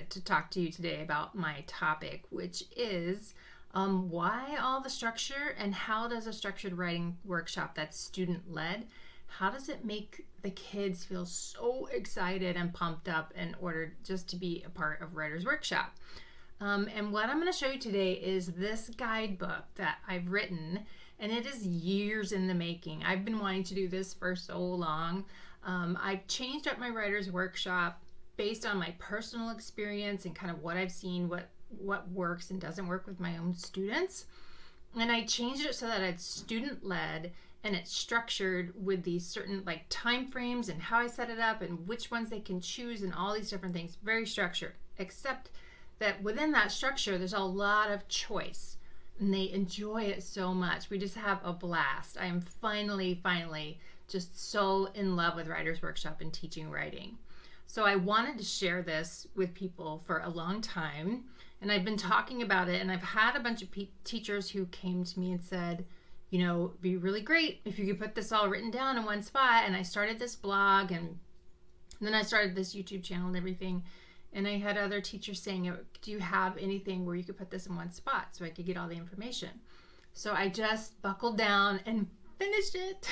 excited to talk to you today about my topic, which is why all the structure and how does a structured writing workshop that's student led, how does it make the kids feel so excited and pumped up in order just to be a part of Writer's Workshop? And what I'm going to show you today is this guidebook that I've written, and it is years in the making. I've been wanting to do this for so long. I've changed up my Writer's Workshop based on my personal experience and kind of what I've seen, what works and doesn't work with my own students. And I changed it so that it's student-led and it's structured with these certain like time frames and how I set it up and which ones they can choose and all these different things. Very structured, except that within that structure there's a lot of choice and they enjoy it so much. We just have a blast. I am finally just so in love with Writer's Workshop and teaching writing. So I wanted to share this with people for a long time, and I've been talking about it, and I've had a bunch of teachers who came to me and said, you know, it'd be really great if you could put this all written down in one spot. And I started this blog, and then I started this YouTube channel and everything. And I had other teachers saying, do you have anything where you could put this in one spot so I could get all the information? So I just buckled down and finished it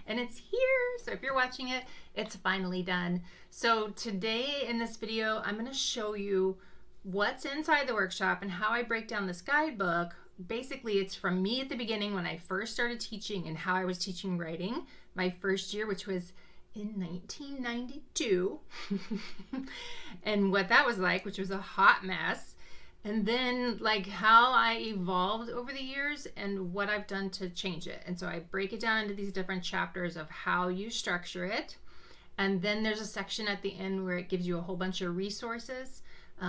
and it's here. So if you're watching it, it's finally done. So today in this video, I'm going to show you what's inside the workshop and how I break down this guidebook. Basically, it's from me at the beginning when I first started teaching and how I was teaching writing my first year, which was in 1992 and what that was like, which was a hot mess. And then like how I evolved over the years and what I've done to change it. And so I break it down into these different chapters of how you structure it. And then there's a section at the end where it gives you a whole bunch of resources.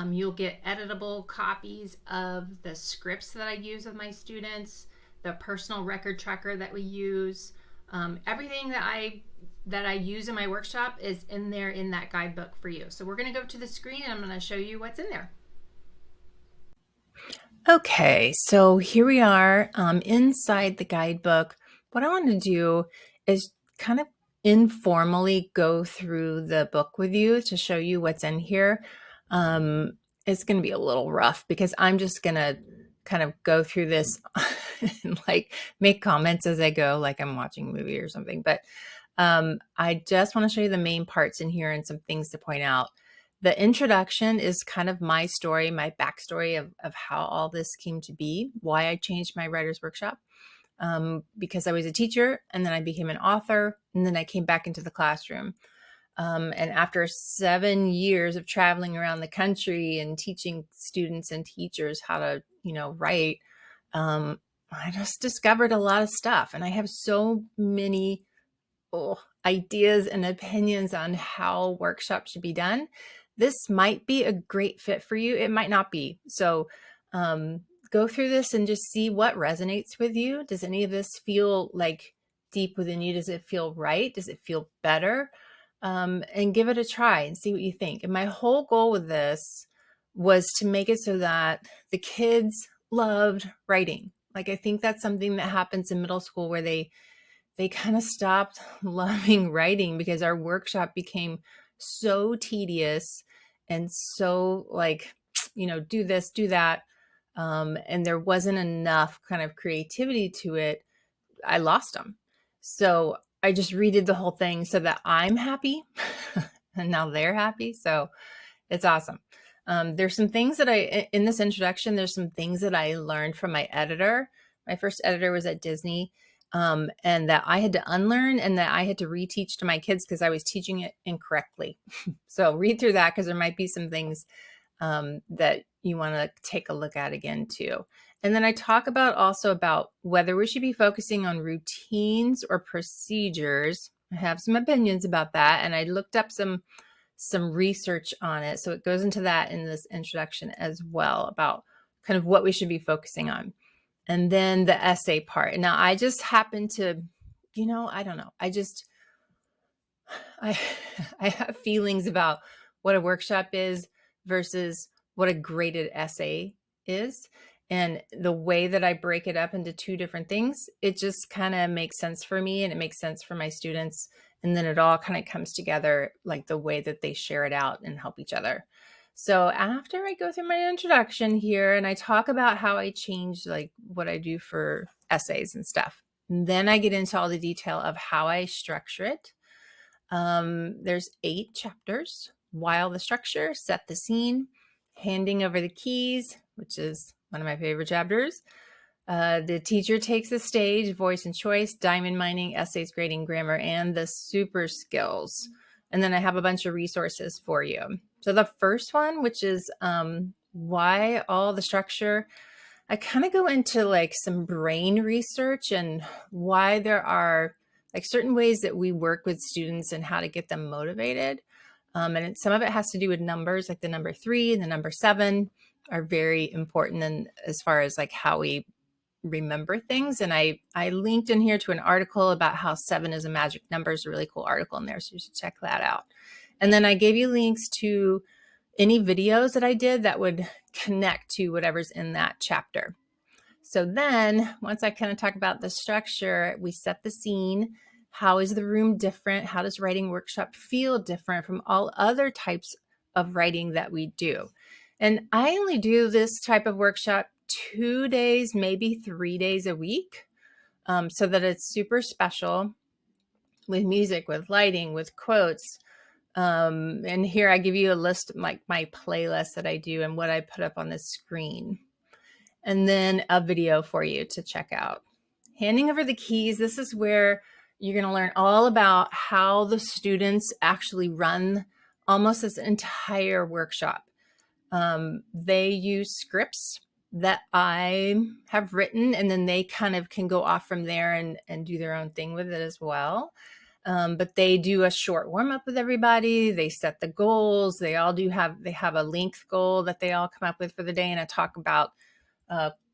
You'll get editable copies of the scripts that I use with my students, the personal record tracker that we use. Everything that I use in my workshop is in there in that guidebook for you. So we're going to go to the screen and I'm going to show you what's in there. Okay, so here we are inside the guidebook. What I want to do is kind of informally go through the book with you to show you what's in here. It's going to be a little rough because I'm just going to kind of go through this and like make comments as I go, like I'm watching a movie or something. But I just want to show you the main parts in here and some things to point out. The introduction is kind of my story, my backstory of how all this came to be, why I changed my Writer's Workshop, because I was a teacher and then I became an author and then I came back into the classroom. And after 7 years of traveling around the country and teaching students and teachers how to, write, I just discovered a lot of stuff. And I have so many ideas and opinions on how workshops should be done. This might be a great fit for you. It might not be. So go through this and just see what resonates with you. Does any of this feel like deep within you? Does it feel right? Does it feel better? And give it a try and see what you think. And my whole goal with this was to make it so that the kids loved writing. Like, I think that's something that happens in middle school where they kind of stopped loving writing because our workshop became so tedious and so like, do this, do that. And there wasn't enough kind of creativity to it. I lost them. So I just redid the whole thing so that I'm happy and now they're happy. So it's awesome. There's some things that in this introduction, there's some things that I learned from my editor. My first editor was at Disney. And that I had to unlearn and that I had to reteach to my kids because I was teaching it incorrectly. So read through that because there might be some things that you want to take a look at again too. And then I talk also about whether we should be focusing on routines or procedures. I have some opinions about that, and I looked up some research on it. So it goes into that in this introduction as well about kind of what we should be focusing on. And then the essay part. Now I just happen to, I don't know. I have feelings about what a workshop is versus what a graded essay is. And the way that I break it up into two different things, it just kind of makes sense for me and it makes sense for my students. And then it all kind of comes together like the way that they share it out and help each other. So after I go through my introduction here and I talk about how I change like what I do for essays and stuff, and then I get into all the detail of how I structure it. There's 8 chapters. While the structure, set the scene, handing over the keys, which is one of my favorite chapters. The teacher takes the stage, voice and choice, diamond mining, essays, grading, grammar, and the super skills. And then I have a bunch of resources for you. So the first one, which is why all the structure, I kind of go into like some brain research and why there are like certain ways that we work with students and how to get them motivated. And some of it has to do with numbers, like the number 3 and the number 7 are very important. And as far as like how we remember things. And I linked in here to an article about how 7 is a magic number. It's a really cool article in there. So you should check that out. And then I gave you links to any videos that I did that would connect to whatever's in that chapter. So then once I kind of talk about the structure, we set the scene. How is the room different? How does writing workshop feel different from all other types of writing that we do? And I only do this type of workshop 2 days, maybe 3 days a week, so that it's super special with music, with lighting, with quotes. And here I give you a list of like my playlist that I do and what I put up on the screen. And then a video for you to check out. Handing over the keys. This is where you're going to learn all about how the students actually run almost this entire workshop. They use scripts that I have written, and then they kind of can go off from there and do their own thing with it as well. But they do a short warm up with everybody. They set the goals. They have a length goal that they all come up with for the day, and I talk about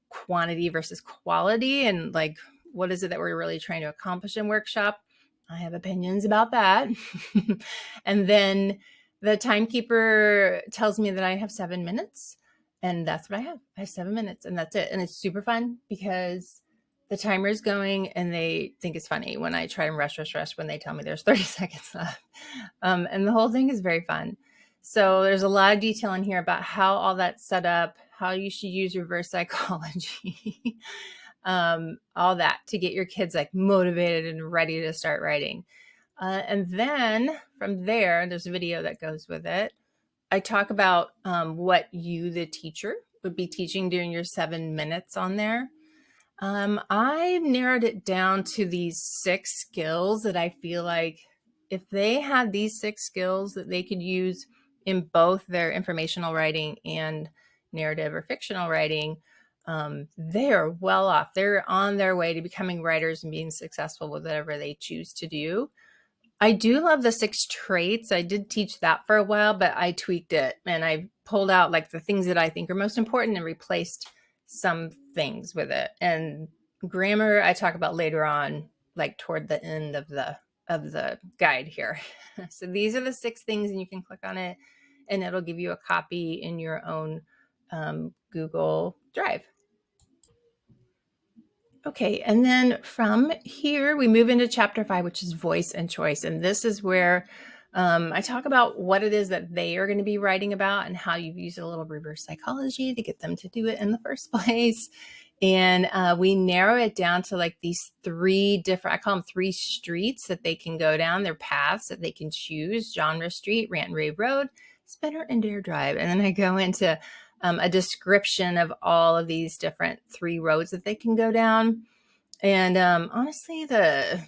quantity versus quality and like what is it that we're really trying to accomplish in workshop. I have opinions about that. And then the timekeeper tells me that I have 7 minutes, and that's what I have. I have 7 minutes, and that's it. And it's super fun because the timer is going, and they think it's funny when I try to rush when they tell me there's 30 seconds left. And the whole thing is very fun. So there's a lot of detail in here about how all that's set up, how you should use reverse psychology, all that to get your kids like motivated and ready to start writing. And then from there, there's a video that goes with it. I talk about what you, the teacher, would be teaching during your 7 minutes on there. I've narrowed it down to these 6 skills that I feel like if they had these 6 skills that they could use in both their informational writing and narrative or fictional writing, they're well off. They're on their way to becoming writers and being successful with whatever they choose to do. I do love the 6 traits. I did teach that for a while, but I tweaked it and I pulled out like the things that I think are most important and replaced some things with it. And grammar, I talk about later on, like toward the end of the guide here. So these are the 6 things, and you can click on it and it'll give you a copy in your own Google Drive. Okay, and then from here, we move into chapter 5, which is voice and choice. And this is where I talk about what it is that they are going to be writing about and how you've used a little reverse psychology to get them to do it in the first place. And we narrow it down to like these 3 different, I call them 3 streets that they can go down, their paths that they can choose: genre street, rant and rave road, spinner and dare drive. And then I go into a description of all of these different 3 roads that they can go down. And honestly, the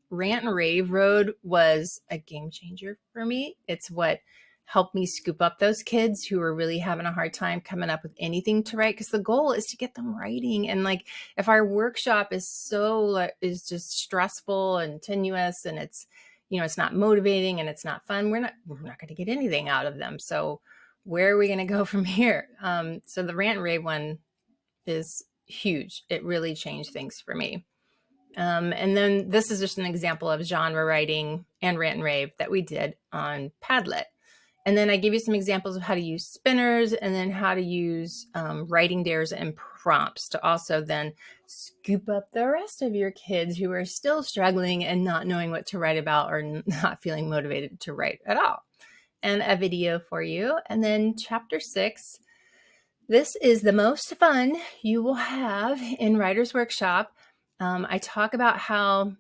rant and rave road was a game changer for me. It's what helped me scoop up those kids who were really having a hard time coming up with anything to write, because the goal is to get them writing. And like, if our workshop is just stressful and tenuous, and it's, it's not motivating and it's not fun, we're not going to get anything out of them. So where are we going to go from here? So the rant and rave one is huge. It really changed things for me. And then this is just an example of genre writing and rant and rave that we did on Padlet. And then I give you some examples of how to use spinners, and then how to use writing dares and prompts to also then scoop up the rest of your kids who are still struggling and not knowing what to write about or not feeling motivated to write at all. and a video for you. And then chapter 6, this is the most fun you will have in Writer's Workshop. I talk about how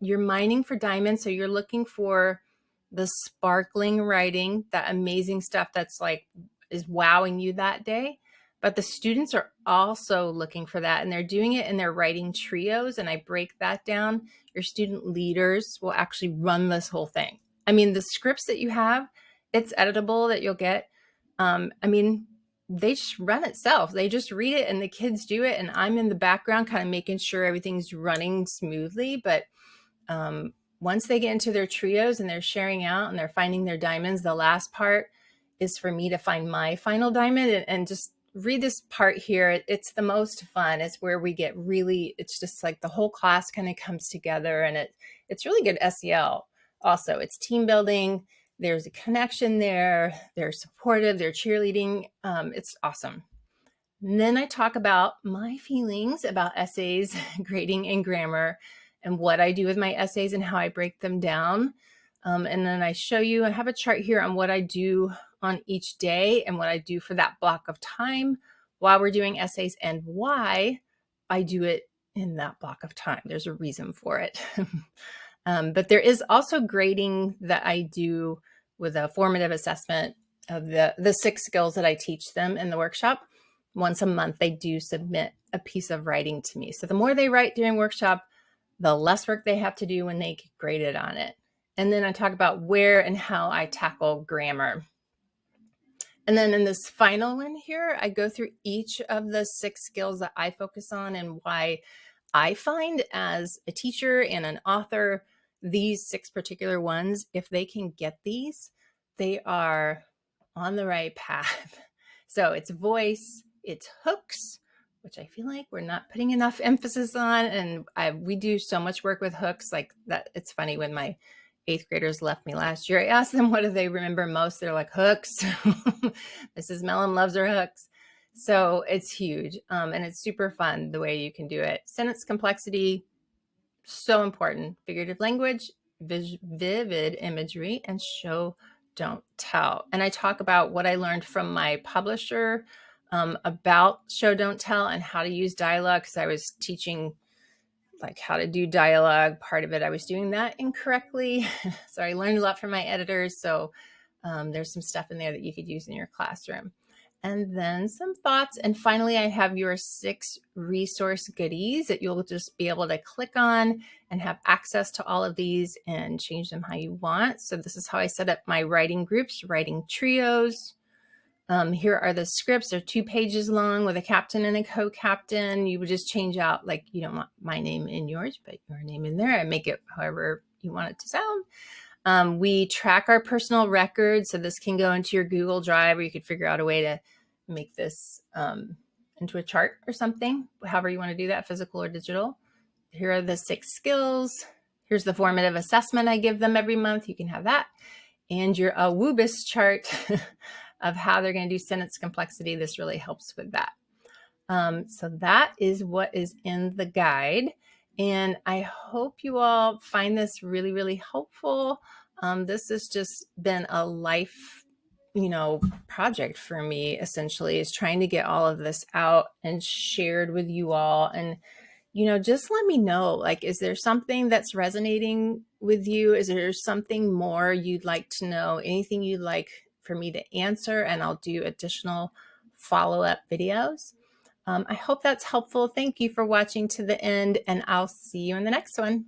you're mining for diamonds. So you're looking for the sparkling writing, that amazing stuff that's like is wowing you that day. But the students are also looking for that, and they're doing it in their writing trios. And I break that down. Your student leaders will actually run this whole thing. I mean, the scripts that you have, it's editable that you'll get. I mean, they just run itself. They just read it and the kids do it. And I'm in the background kind of making sure everything's running smoothly. But once they get into their trios and they're sharing out and they're finding their diamonds, the last part is for me to find my final diamond and just read this part here. It's the most fun. It's where we get really, it's just like the whole class kind of comes together, and it's really good SEL. Also, it's team building. There's a connection there. They're supportive. They're cheerleading. It's awesome. And then I talk about my feelings about essays, grading, and grammar, and what I do with my essays and how I break them down. And then I show you, I have a chart here on what I do on each day and what I do for that block of time while we're doing essays and why I do it in that block of time. There's a reason for it. But there is also grading that I do with a formative assessment of the 6 skills that I teach them in the workshop. Once a month, they do submit a piece of writing to me. So the more they write during workshop, the less work they have to do when they get graded on it. And then I talk about where and how I tackle grammar. And then in this final one here, I go through each of the 6 skills that I focus on and why I find as a teacher and an author, these 6 particular ones, if they can get these, they are on the right path. So it's voice, it's hooks, which I feel like we're not putting enough emphasis on. And we do so much work with hooks like that. It's funny, when my 8th graders left me last year, I asked them what do they remember most. They're like, hooks. Mrs. Mellon loves her hooks. So it's huge. And it's super fun the way you can do it. Sentence complexity, so important. Figurative language, vivid imagery, and show, don't tell. And I talk about what I learned from my publisher about show, don't tell, and how to use dialogue, because I was teaching like how to do dialogue. Part of it, I was doing that incorrectly. So I learned a lot from my editors. So there's some stuff in there that you could use in your classroom. And then some thoughts. And finally, I have your 6 resource goodies that you'll just be able to click on and have access to all of these and change them how you want. So this is how I set up my writing groups, writing trios. Here are the scripts. They're 2 pages long with a captain and a co-captain. You would just change out, like, you don't want my name in yours, but your name in there, and make it however you want it to sound. We track our personal records. So this can go into your Google Drive, or you could figure out a way to make this into a chart or something, however you want to do that, physical or digital. Here are the 6 skills. Here's the formative assessment I give them every month. You can have that. And your Woobus chart of how they're going to do sentence complexity. This really helps with that. So that is what is in the guide. And I hope you all find this really, really helpful. This has just been a life, project for me, essentially, is trying to get all of this out and shared with you all. And, just let me know, like, is there something that's resonating with you? Is there something more you'd like to know? Anything you'd like for me to answer? And I'll do additional follow-up videos. I hope that's helpful. Thank you for watching to the end, and I'll see you in the next one.